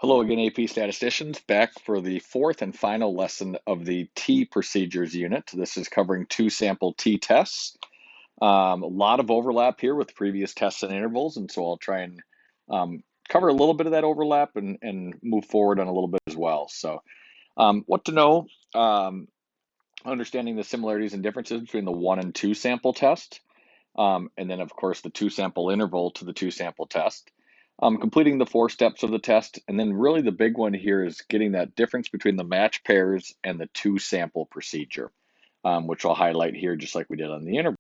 Hello again, AP statisticians, back for the fourth and final lesson of the T procedures unit. This is covering two sample T tests. A lot of overlap here with previous tests and intervals, and so I'll try and cover a little bit of that overlap and move forward on a little bit as well. So what to know, understanding the similarities and differences between the 1 and 2 sample test, and then of course the 2 sample interval to the 2 sample test. Completing the 4 steps of the test, and then really the big one here is getting that difference between the match pairs and the 2 sample procedure, which I'll highlight here just like we did on the intervals.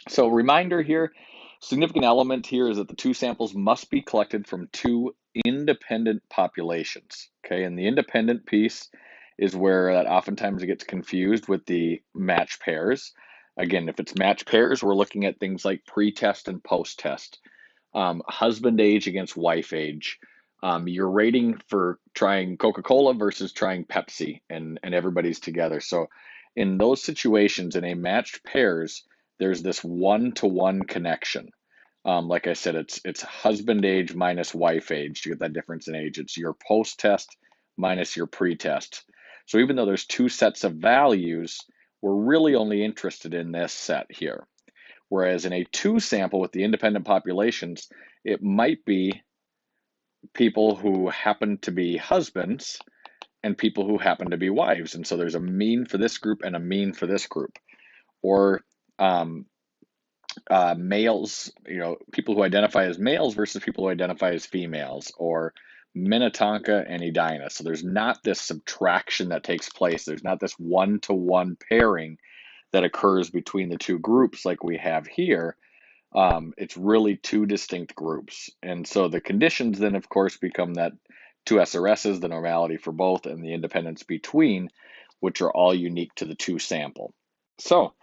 So reminder here, significant element here is that the 2 samples must be collected from 2 independent populations, okay? And the independent piece is where that oftentimes it gets confused with the match pairs. Again, if it's match pairs, we're looking at things like pre-test and post-test. Husband age against wife age. You're rating for trying Coca-Cola versus trying Pepsi, and everybody's together. So in those situations, in a matched pairs, there's this one-to-one connection. Like I said, it's husband age minus wife age to get that difference in age. It's your post-test minus your pre-test. So even though there's 2 sets of values, we're really only interested in this set here. Whereas in a 2 sample with the independent populations, it might be people who happen to be husbands and people who happen to be wives. And so there's a mean for this group and a mean for this group. Or males, people who identify as males versus people who identify as females, or Minnetonka and Edina. So there's not this subtraction that takes place. There's not this one-to-one pairing that occurs between the 2 groups like we have here. It's really 2 distinct groups. And so the conditions then, of course, become that 2 SRSs, the normality for both, and the independence between, which are all unique to the 2 sample. So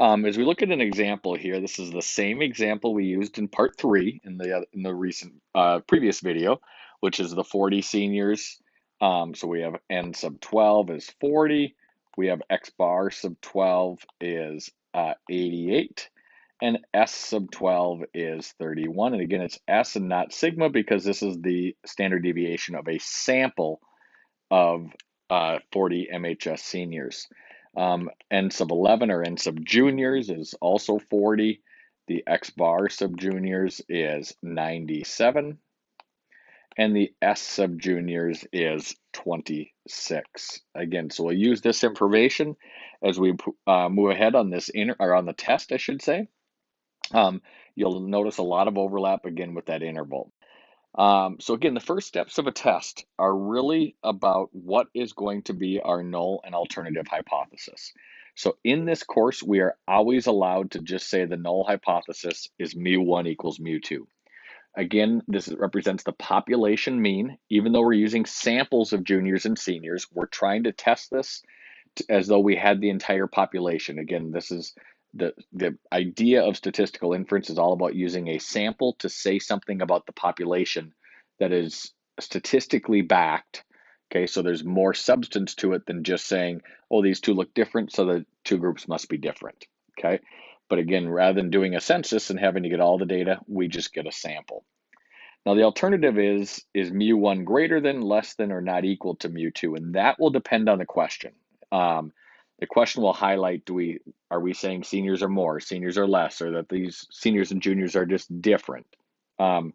as we look at an example here, this is the same example we used in part 3 in the recent previous video, which is the 40 seniors. So we have n sub 12 is 40. We have x bar sub 12 is 88, and s sub 12 is 31. And again, it's s and not sigma because this is the standard deviation of a sample of 40 MHS seniors. N sub 11 or n sub juniors is also 40. The x bar sub juniors is 97. And the S sub juniors is 26. Again, so we'll use this information as we move ahead on this on the test, I should say. You'll notice a lot of overlap again with that interval. So again, the first steps of a test are really about what is going to be our null and alternative hypothesis. So in this course, we are always allowed to just say the null hypothesis is mu1 equals mu2. Again, this represents the population mean. Even though we're using samples of juniors and seniors, we're trying to test this as though we had the entire population. Again, this is the idea of statistical inference is all about using a sample to say something about the population that is statistically backed. Okay, so there's more substance to it than just saying, oh, these 2 look different, so the 2 groups must be different. Okay. But again, rather than doing a census and having to get all the data, we just get a sample. Now the alternative is mu1 greater than, less than, or not equal to mu2? And that will depend on the question. The question will highlight, are we saying seniors are more, seniors are less, or that these seniors and juniors are just different? And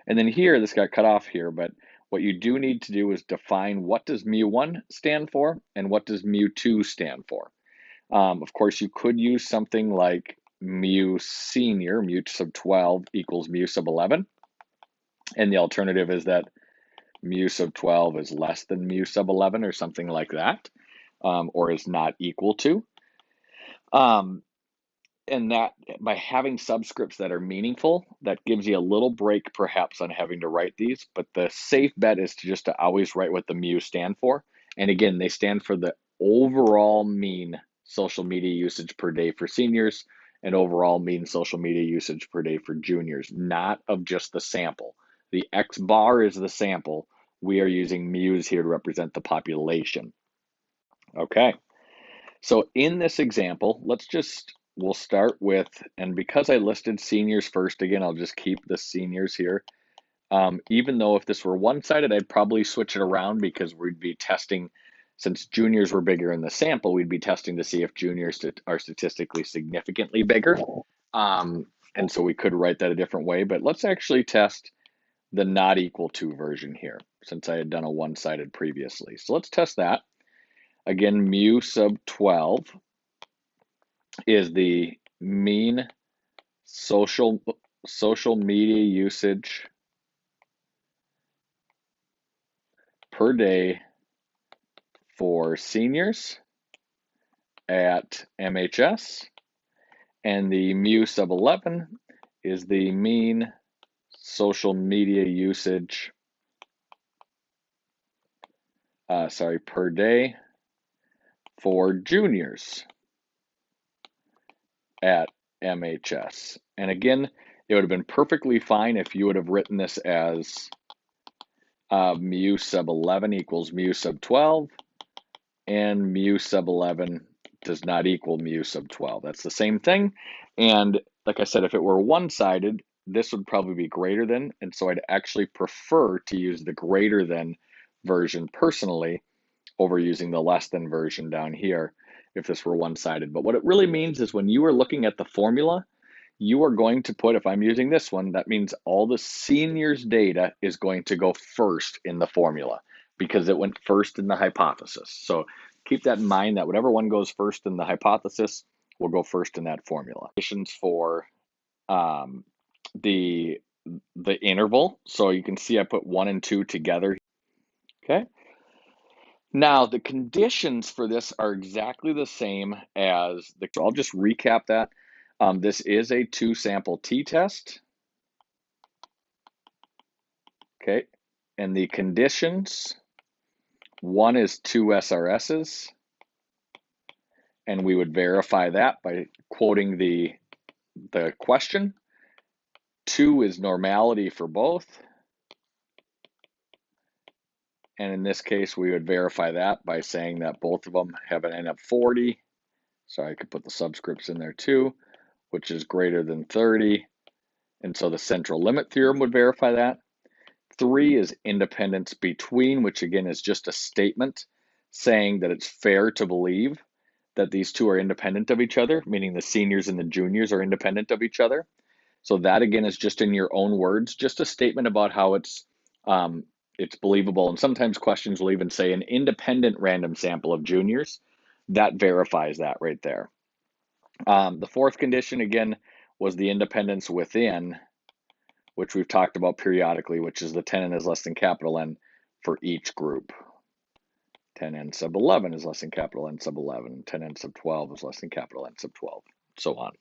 then here, this got cut off here, but what you do need to do is define what does mu1 stand for and what does mu2 stand for. Of course, you could use something like mu senior, mu sub 12 equals mu sub 11. And the alternative is that mu sub 12 is less than mu sub 11 or something like that, or is not equal to. And that by having subscripts that are meaningful, that gives you a little break perhaps on having to write these, but the safe bet is to always write what the mu stand for. And again, they stand for the overall mean social media usage per day for seniors and overall mean social media usage per day for juniors, not of just the sample. The X bar is the sample. We are using mu's here to represent the population. Okay, so in this example, we'll start with, and because I listed seniors first, again, I'll just keep the seniors here. Even though if this were one-sided, I'd probably switch it around because we'd be testing, since juniors were bigger in the sample, we'd be testing to see if juniors are statistically significantly bigger. And so we could write that a different way, but let's actually test the not equal to version here, since I had done a one-sided previously. So let's test that. Again, mu sub 12 is the mean social media usage per day for seniors at MHS, and the mu sub 11 is the mean social media usage per day for juniors at MHS. And again, it would have been perfectly fine if you would have written this as mu sub 11 equals mu sub 12, and mu sub 11 does not equal mu sub 12. That's the same thing. And like I said, if it were one-sided, this would probably be greater than, and so I'd actually prefer to use the greater than version personally over using the less than version down here if this were one-sided. But what it really means is when you are looking at the formula, you are going to put, if I'm using this one, that means all the seniors' data is going to go first in the formula because it went first in the hypothesis. So keep that in mind that whatever one goes first in the hypothesis will go first in that formula. For the interval, so you can see I put 1 and 2 together. Okay. Now the conditions for this are exactly the same as the. So I'll just recap that. This is a 2-sample t-test. Okay, and the conditions, one is 2 SRSs, and we would verify that by quoting the question. 2 is normality for both, and in this case we would verify that by saying that both of them have an N of 40. So I could put the subscripts in there too, which is greater than 30, and so the central limit theorem would verify that. 3 is independence between, which again is just a statement saying that it's fair to believe that these two are independent of each other, meaning the seniors and the juniors are independent of each other. So that again is just in your own words, just a statement about how it's believable. And sometimes questions will even say an independent random sample of juniors. That verifies that right there. The fourth condition again was the independence within, which we've talked about periodically, which is the 10n is less than capital N for each group. 10n sub 11 is less than capital N sub 11. 10n sub 12 is less than capital N sub 12, so on.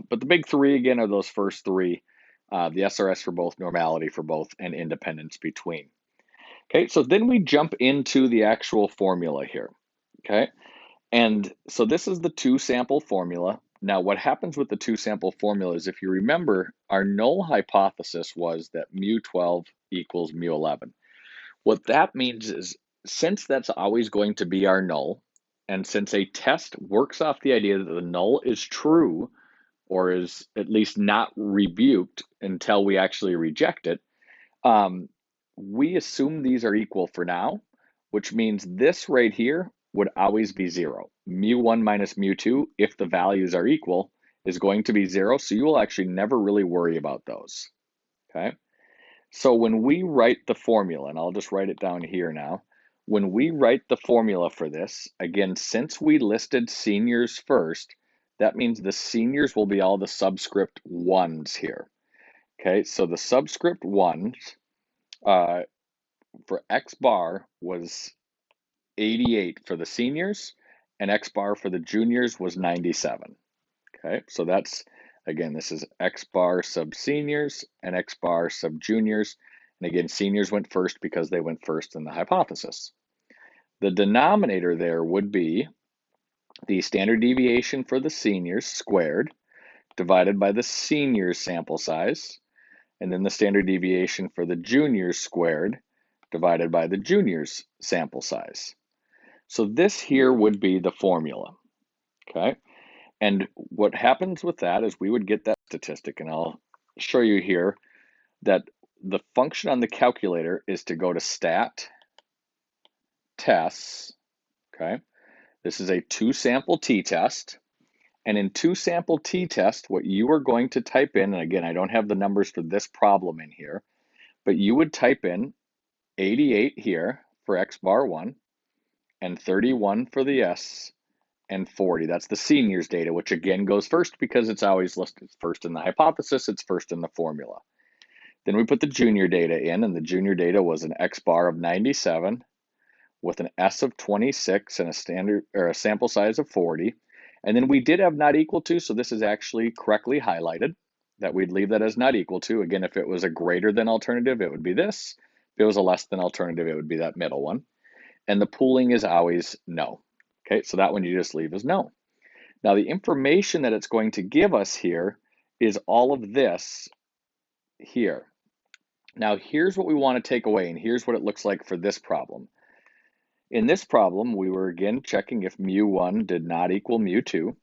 But the big three, again, are those first three, the SRS for both, normality for both, and independence between. Okay, so then we jump into the actual formula here, okay? And so this is the 2-sample formula. Now, what happens with the 2-sample formula is, if you remember, our null hypothesis was that mu 12 equals mu 11. What that means is, since that's always going to be our null, and since a test works off the idea that the null is true, or is at least not rebuked until we actually reject it, we assume these are equal for now, which means this right here would always be 0. Mu1 minus mu2, if the values are equal, is going to be 0, so you will actually never really worry about those, okay? So when we write the formula, and I'll just write it down here now, when we write the formula for this, again, since we listed seniors first, that means the seniors will be all the subscript 1s here, okay? So the subscript 1s for X bar was 88 for the seniors, and X bar for the juniors was 97. Okay, so that's, again, this is X bar sub seniors and X bar sub juniors. And again, seniors went first because they went first in the hypothesis. The denominator there would be the standard deviation for the seniors squared divided by the seniors sample size, and then the standard deviation for the juniors squared divided by the juniors sample size. So this here would be the formula, okay? And what happens with that is we would get that statistic, and I'll show you here that the function on the calculator is to go to stat tests, okay? This is a 2-sample t-test. And in 2-sample t-test, what you are going to type in, and again, I don't have the numbers for this problem in here, but you would type in 88 here for X bar 1 and 31 for the S and 40. That's the seniors data, which again goes first because it's always listed first in the hypothesis, it's first in the formula. Then we put the junior data in, and the junior data was an X bar of 97 with an S of 26 and a standard or a sample size of 40. And then we did have not equal to, so this is actually correctly highlighted that we'd leave that as not equal to. Again, if it was a greater than alternative, it would be this. If it was a less than alternative, it would be that middle one. And the pooling is always no. Okay, so that one you just leave as no. Now the information that it's going to give us here is all of this here. Now here's what we want to take away, and here's what it looks like for this problem. In this problem, we were again checking if mu1 did not equal mu2.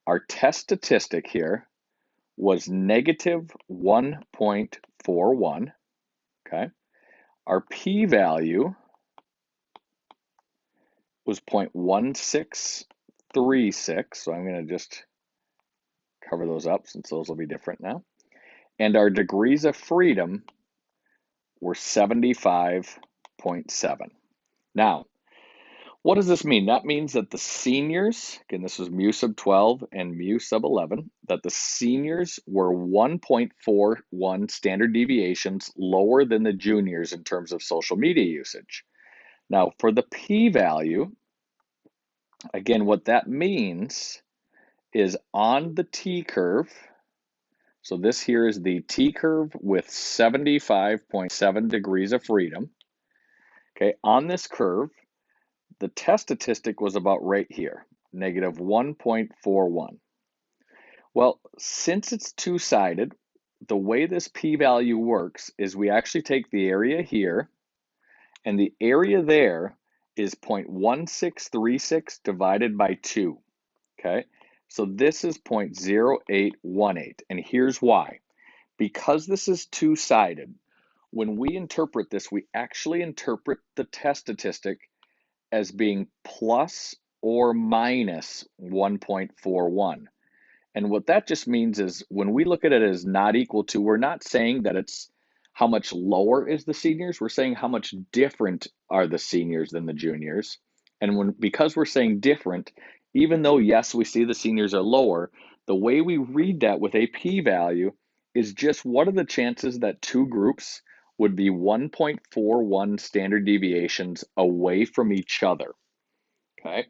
Our test statistic here was negative 1.41, okay? Our p-value was 0.1636, so I'm going to just cover those up since those will be different now. And our degrees of freedom were 75.7. Now, what does this mean? That means that the seniors, again, this was mu sub 12 and mu sub 11, that the seniors were 1.41 standard deviations lower than the juniors in terms of social media usage. Now, for the p-value, again, what that means is on the t-curve, so this here is the t-curve with 75.7 degrees of freedom. Okay, on this curve, the test statistic was about right here, negative 1.41. Well, since it's two-sided, the way this p-value works is we actually take the area here, and the area there is 0.1636 divided by 2, okay? So this is 0.0818, and here's why. Because this is two-sided, when we interpret this, we actually interpret the test statistic as being plus or minus 1.41. And what that just means is when we look at it as not equal to, we're not saying that it's how much lower is the seniors, we're saying how much different are the seniors than the juniors. And because we're saying different, even though yes, we see the seniors are lower, the way we read that with a p-value is just what are the chances that two groups would be 1.41 standard deviations away from each other, okay?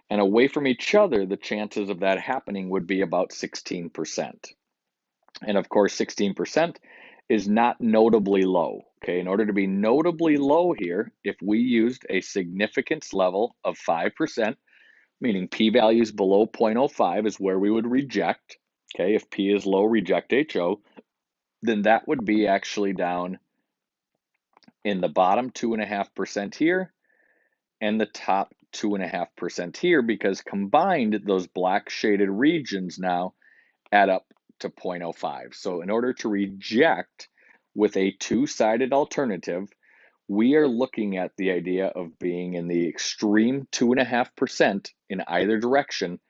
And away from each other, the chances of that happening would be about 16%. And of course, 16% is not notably low, okay? In order to be notably low here, if we used a significance level of 5%, meaning p-values below 0.05 is where we would reject, okay? If p is low, reject HO, then that would be actually down in the bottom 2.5% here and the top 2.5% here, because combined those black shaded regions now add up to 0.05. So in order to reject with a two-sided alternative, we are looking at the idea of being in the extreme 2.5% in either direction,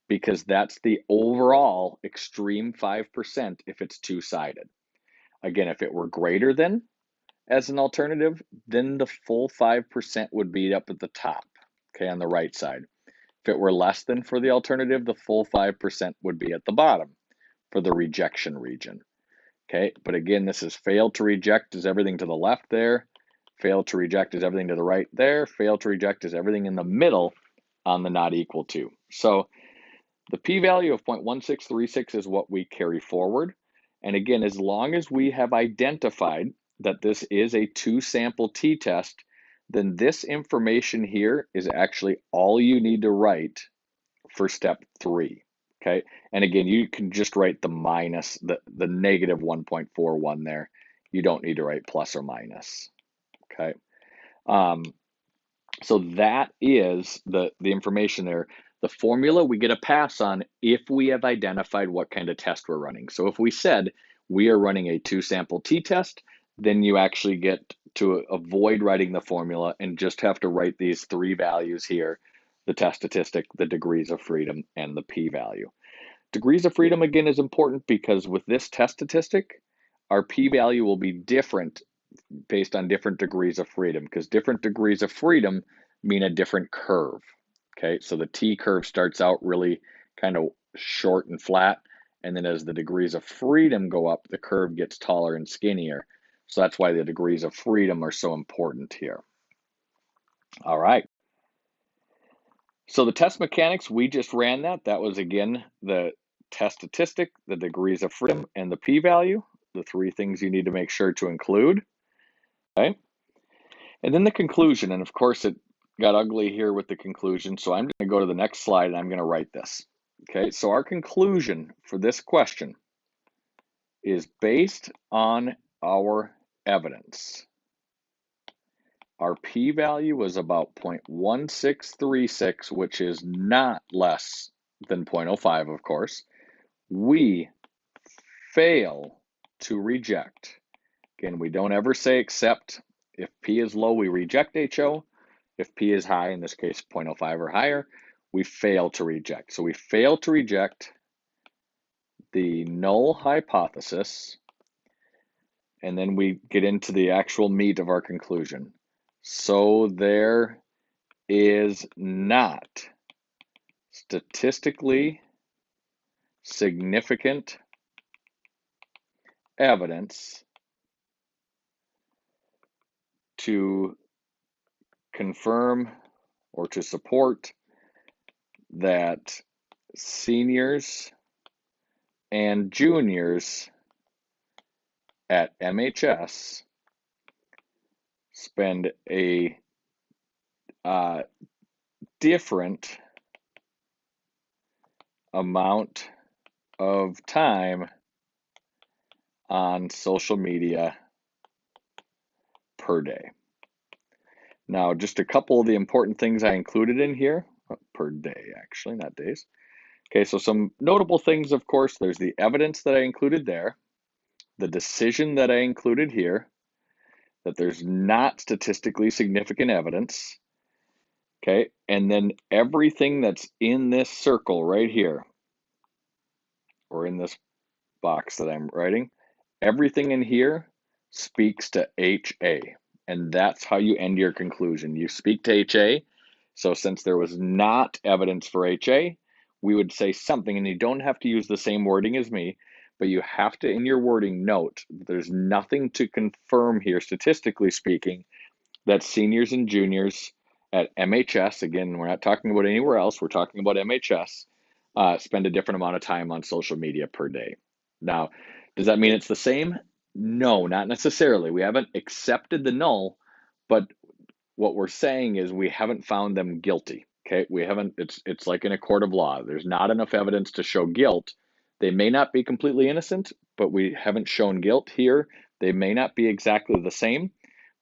because that's the overall extreme 5% if it's two-sided. Again, if it were greater than, as an alternative, then the full 5% would be up at the top, okay, on the right side. If it were less than for the alternative, the full 5% would be at the bottom for the rejection region, okay? But again, this is failed to reject is everything to the left there, failed to reject is everything to the right there, failed to reject is everything in the middle on the not equal to. So the p-value of 0.1636 is what we carry forward. And again, as long as we have identified that this is a two-sample t-test, then this information here is actually all you need to write for step 3, okay? And again, you can just write the minus, the negative 1.41 there. You don't need to write plus or minus, okay? So that is the information there. The formula we get a pass on if we have identified what kind of test we're running. So if we said we are running a two-sample t-test, then you actually get to avoid writing the formula and just have to write these three values here: the test statistic, the degrees of freedom, and the p-value. Degrees of freedom, again, is important because with this test statistic, our p-value will be different based on different degrees of freedom, because different degrees of freedom mean a different curve. Okay, so the T curve starts out really kind of short and flat, and then as the degrees of freedom go up, the curve gets taller and skinnier. So that's why the degrees of freedom are so important here. All right. So the test mechanics, we just ran that. That was, again, the test statistic, the degrees of freedom, and the p-value, the three things you need to make sure to include. Okay. And then the conclusion, and of course it got ugly here with the conclusion, so I'm going to go to the next slide and I'm going to write this. Okay, so our conclusion for this question is based on our evidence. Our p-value was about 0.1636, which is not less than 0.05, of course. We fail to reject. Again, we don't ever say accept. If p is low, we reject HO. If p is high, in this case 0.05 or higher, we fail to reject. So we fail to reject the null hypothesis, and then we get into the actual meat of our conclusion. So there is not statistically significant evidence to confirm or to support that seniors and juniors at MHS spend a different amount of time on social media per day. Now, just a couple of the important things I included in here, per day actually, not days. Okay, so some notable things, of course, there's the evidence that I included there, the decision that I included here, that there's not statistically significant evidence, okay, and then everything that's in this circle right here, or in this box that I'm writing, everything in here speaks to HA, and that's how you end your conclusion. You speak to HA, so since there was not evidence for HA, we would say something, and you don't have to use the same wording as me, but you have to, in your wording, note there's nothing to confirm here, statistically speaking, that seniors and juniors at MHS, again, we're not talking about anywhere else, we're talking about MHS, spend a different amount of time on social media per day. Now, does that mean it's the same? No, not necessarily. We haven't accepted the null, but what we're saying is we haven't found them guilty. Okay, we haven't. It's like in a court of law. There's not enough evidence to show guilt. They may not be completely innocent, but we haven't shown guilt here. They may not be exactly the same,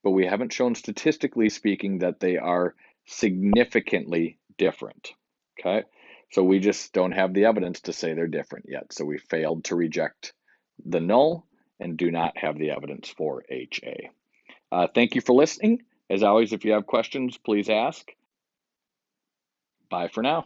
but we haven't shown, statistically speaking, that they are significantly different. Okay, so we just don't have the evidence to say they're different yet. So we failed to reject the null and do not have the evidence for HA. Thank you for listening. As always, if you have questions, please ask. Bye for now.